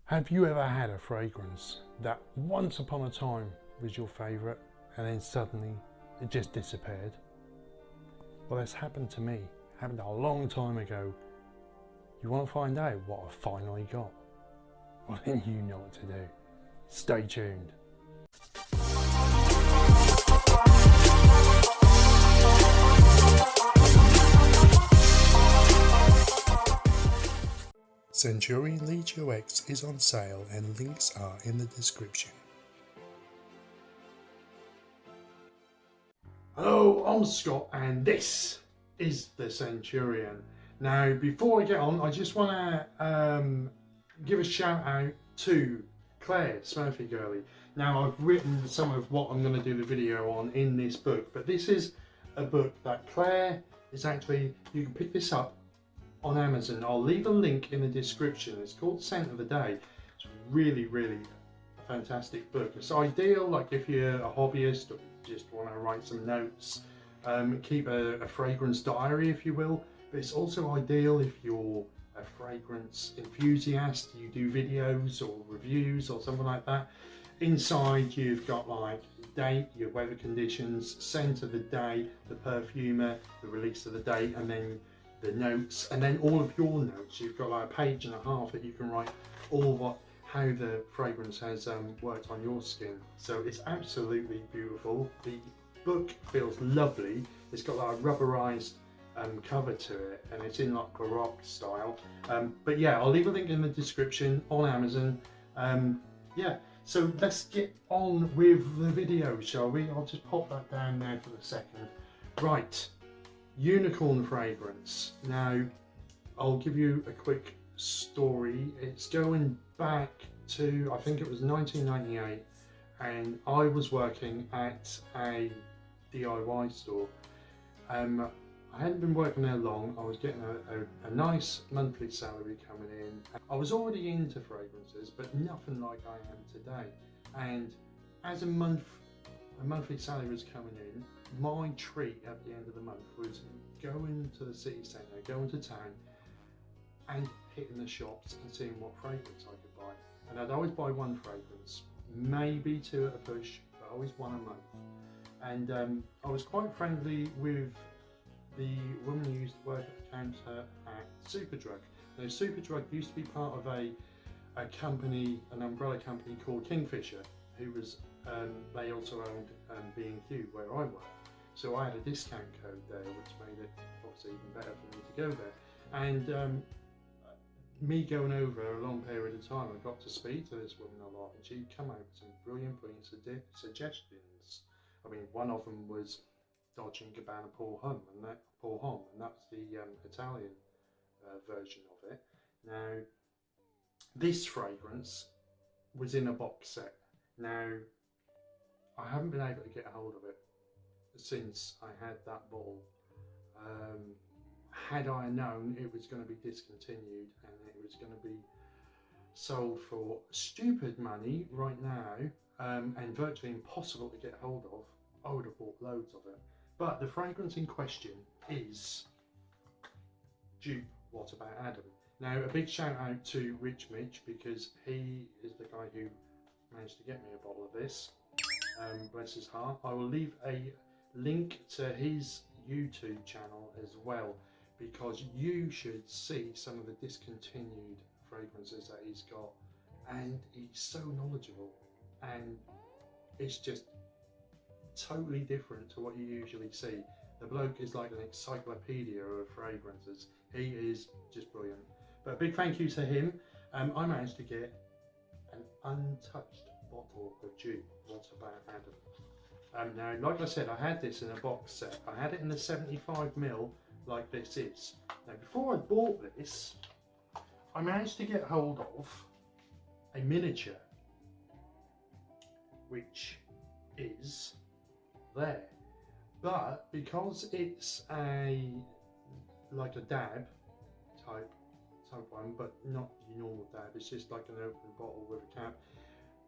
Have you ever had a fragrance that once upon a time was your favourite and then suddenly it just disappeared? Well, that's happened to me. It happened a long time ago. You want to find out what I finally got? Well, then you know what to do. Stay tuned. Scenturion Legio X is on sale and links are in the description. Hello, I'm Scott and this is the Scenturion. Now, before I get on, I just want to give a shout out to Claire, SmurfyGurly. Now, I've written some of what I'm going to do the video on in this book, but this is a book that Claire is actually, you can pick this up on Amazon. I'll leave a link in the description. It's called Scent of the Day. It's really a fantastic book. It's ideal like if you're a hobbyist or just want to write some notes, keep a fragrance diary if you will, but it's also ideal if you're a fragrance enthusiast, you do videos or reviews or something like that. Inside you've got like date, your weather conditions, scent of the day, the perfumer, the release of the day, and then the notes, and then all of your notes. You've got like a page and a half that you can write all how the fragrance has worked on your skin. So it's absolutely beautiful. The book feels lovely. It's got like a rubberized cover to it, and it's in like Baroque style. But yeah, I'll leave a link in the description on Amazon. Yeah, so let's get on with the video, shall we? I'll just pop that down there for a second. Right. Unicorn fragrance. Now, I'll give you a quick story. It's going back to, I think it was 1998, and I was working at a DIY store. I hadn't been working there long. I was getting a nice monthly salary coming in. I was already into fragrances, but nothing like I am today. And as a monthly salary was coming in, my treat at the end of the month was going to the city centre, going to town and hitting the shops and seeing what fragrance I could buy. And I'd always buy one fragrance, maybe two at a push, but always one a month. And I was quite friendly with the woman who used to work at the counter at Superdrug. Now, Superdrug used to be part of a company, an umbrella company called Kingfisher, who was they also owned B&Q where I work. So I had a discount code there, which made it obviously even better for me to go there. And me going over a long period of time, I got to speak to this woman a lot, and she'd come out with some brilliant suggestions. I mean, one of them was Dolce & Gabbana Pour Homme, and that's the Italian version of it. Now, this fragrance was in a box set. Now, I haven't been able to get a hold of it since I had that bottle. Had I known it was going to be discontinued and it was going to be sold for stupid money right now, and virtually impossible to get hold of, I would have bought loads of it. But the fragrance in question is dupe What About Adam. Now, a big shout out to RichMitch, because he is the guy who managed to get me a bottle of this. Bless his heart. I will leave a link to his YouTube channel as well, because you should see some of the discontinued fragrances that he's got, and he's so knowledgeable, and it's just totally different to what you usually see. The bloke is like an encyclopedia of fragrances. He is just brilliant. But a big thank you to him. I managed to get an untouched bottle of dupe What About Adam. Now, like I said, I had this in a box set. I had it in the 75ml like this is. Now, before I bought this, I managed to get hold of a miniature, which is there. But because it's like a dab type one, but not your normal dab, it's just like an open bottle with a cap.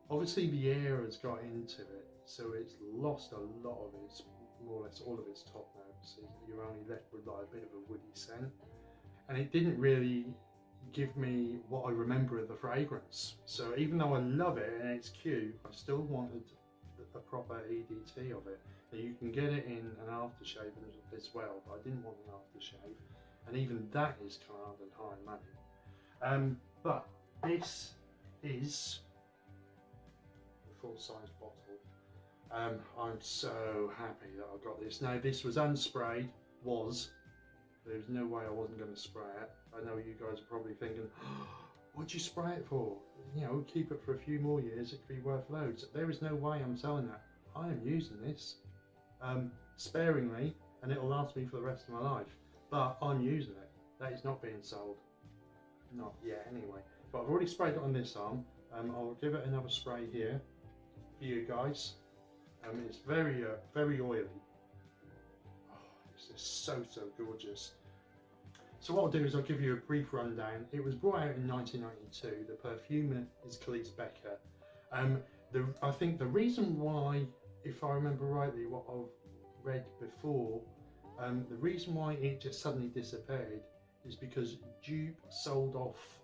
Obviously the air has got into it, so it's lost a lot of its, more or less all of its top notes. You're only left with like a bit of a woody scent, and it didn't really give me what I remember of the fragrance. So even though I love it and it's cute, I still wanted a proper EDT of it. Now you can get it in an aftershave as well, but I didn't want an aftershave, and even that is kind of high money. But this is a full-size bottle. I'm so happy that I got this. Now this was unsprayed, there's no way I wasn't going to spray it. I know you guys are probably thinking, oh, what'd you spray it for? You know, keep it for a few more years, it could be worth loads. There is no way I'm selling that. I am using this sparingly, and it'll last me for the rest of my life. But I'm using it. That is not being sold. Not yet anyway. But I've already sprayed it on this arm. I'll give it another spray here for you guys. It's very oily. Oh, it's just so gorgeous. So what I'll do is I'll give you a brief rundown. It was brought out in 1992. The perfumer is Khalees Becker. I think the reason why, if I remember rightly what I've read before, the reason why it just suddenly disappeared is because Dupe sold off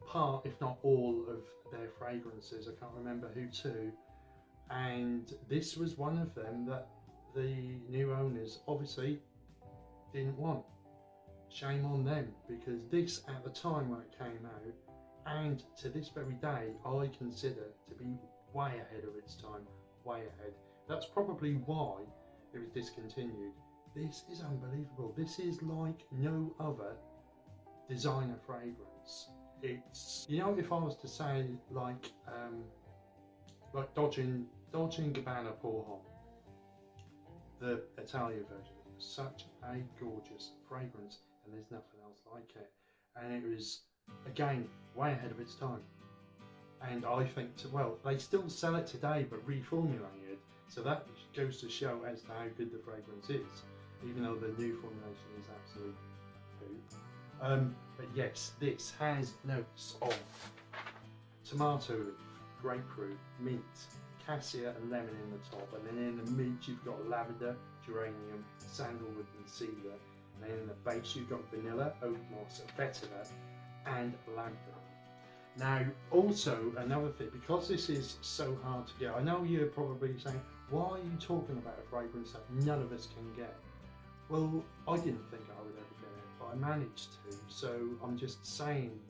part, if not all, of their fragrances. I can't remember who to, and this was one of them that the new owners obviously didn't want. Shame on them, because this at the time when it came out, and to this very day, I consider to be way ahead of its time, way ahead. That's probably why it was discontinued. This is unbelievable. This is like no other designer fragrance. It's, you know, if I was to say like Dolce & Gabbana Pour Homme, the Italian version, such a gorgeous fragrance, and there's nothing else like it. And it was, again, way ahead of its time. And I think, well, they still sell it today, but reformulating it. So that goes to show as to how good the fragrance is, even though the new formulation is absolute poo. But yes, this has notes of tomato leaf, grapefruit, mint, cassia and lemon in the top, and then in the mint you've got lavender, geranium, sandalwood and cedar, and then in the base you've got vanilla, oak moss, vetiver and lamphor. Now also another thing, because this is so hard to get, I know you're probably saying, why are you talking about a fragrance that none of us can get? Well, I didn't think I would ever get it, but I managed to, so I'm just saying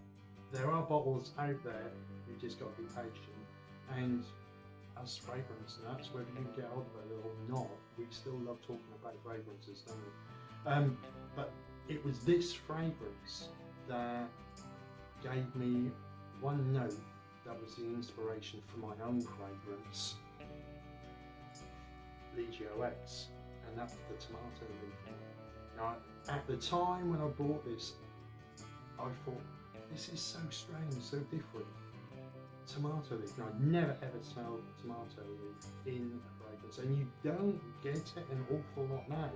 there are bottles out there, you just got to be patient. And as fragrance nuts, whether you can get hold of it or not, we still love talking about fragrances, don't we? But it was this fragrance that gave me one note that was the inspiration for my own fragrance, Legio X, and that was the tomato leaf. Now, at the time when I bought this, I thought, this is so strange, so different. Tomato leaf. Now, I never ever smelled tomato leaf in a fragrance, and you don't get it an awful lot now,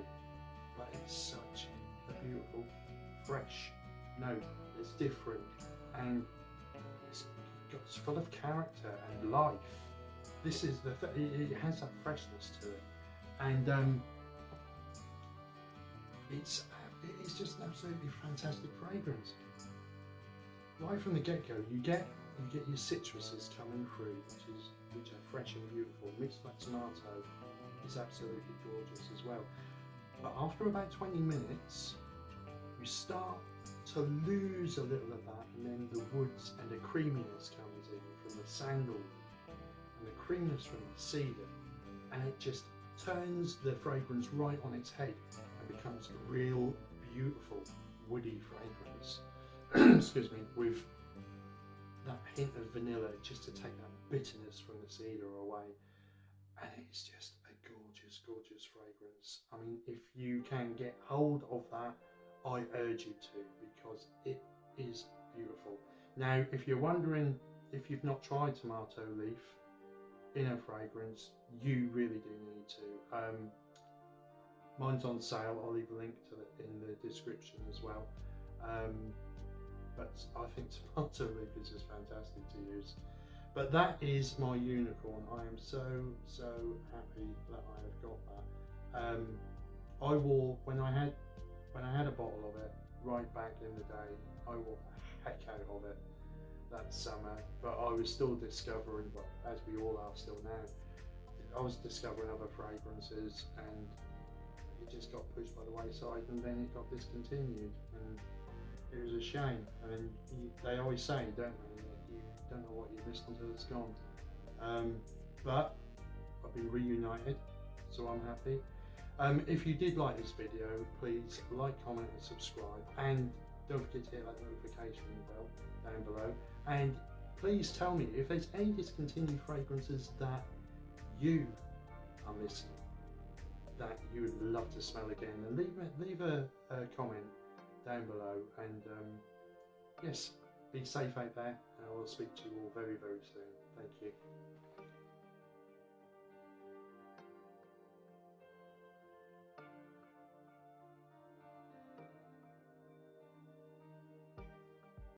but it's such a beautiful, fresh note. It's different, and it's full of character and life. This is the it has that freshness to it, and it's just an absolutely fantastic fragrance. Right from the get-go, you get your citruses coming through, which are fresh and beautiful. Mixed like tomato is absolutely gorgeous as well. But after about 20 minutes, you start to lose a little of that, and then the woods and the creaminess comes in from the sandalwood and the creaminess from the cedar, and it just turns the fragrance right on its head and becomes a real beautiful woody fragrance. Excuse me, with that hint of vanilla just to take that bitterness from the cedar away, and it's just a gorgeous fragrance. I mean, if you can get hold of that, I urge you to, because it is beautiful. Now, if you're wondering if you've not tried tomato leaf in a fragrance, you really do need to. Mine's on sale. I'll leave a link to it in the description as well. But I think tomato leaf is just fantastic to use. But that is my unicorn. I am so happy that I have got that. I wore, when I had a bottle of it, right back in the day. I wore the heck out of it that summer, but I was still discovering, well, as we all are still now, I was discovering other fragrances, and it just got pushed by the wayside, and then it got discontinued, and it was a shame. And they always say, don't they, that you don't know what you missed until it's gone. But I've been reunited, so I'm happy. If you did like this video, please like, comment and subscribe, and don't forget to hit that notification bell down below, and please tell me if there's any discontinued fragrances that you are missing, that you would love to smell again, and leave a comment down below. And yes, be safe out there, and I will speak to you all very, very soon. Thank you.